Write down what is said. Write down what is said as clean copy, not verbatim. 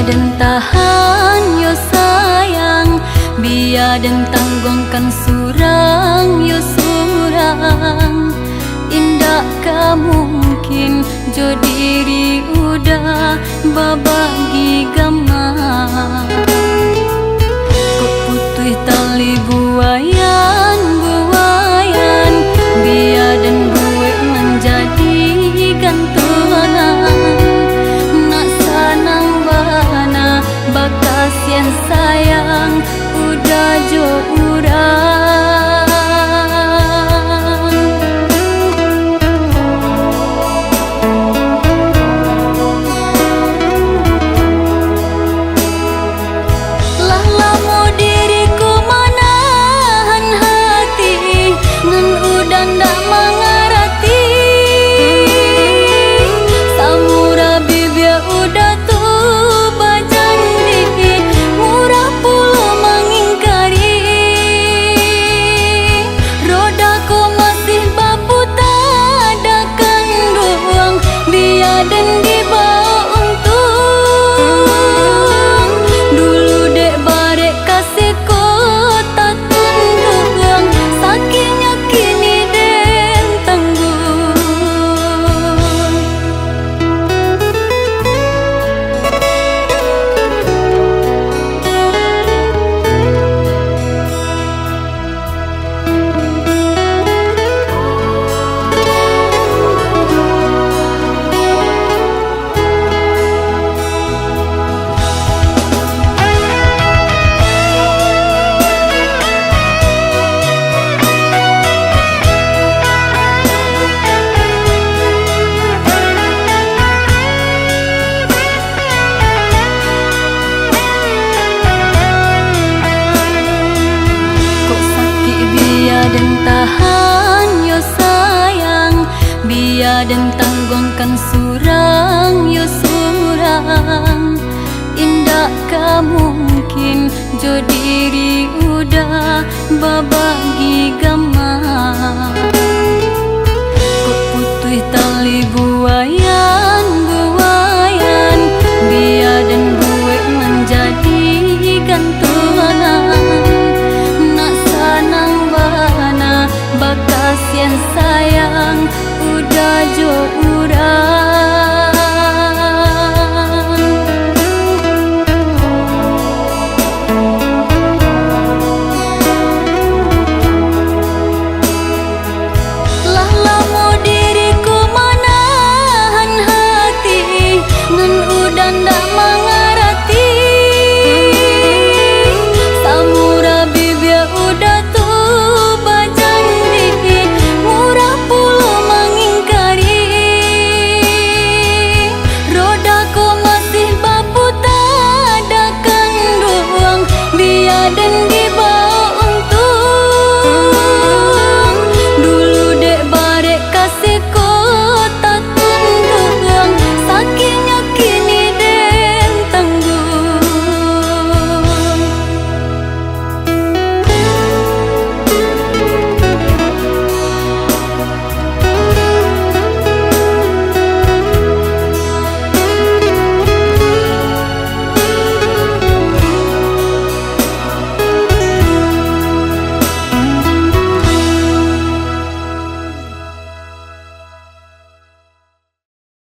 dan tahan yo sayang, biar dan tanggungkan surang yo surang. Indak ka mungkin jo diri udah babagi gamang. Kok putih tali buayan buayan, biar dan gue menjadi gantungan. Nak sanang bana bakas yang sayang udah jo urang. Lah lamu diriku manahan hati, ngan udah ndak mengerti. Samura bibia udah tuh bajandi, murah pula mengingkari. Rodaku masih baputar adakan doang, biar dan dibawa untung. Dulu dek barek kasih kota tunduk, sakitnya kini den tanggung. Kok sakit biar dan tahan yo sayang, biar dan tanggungkan surang yo surang. Indak ka mungkin jo diri udah babagi gamang. Kok putih tali buaya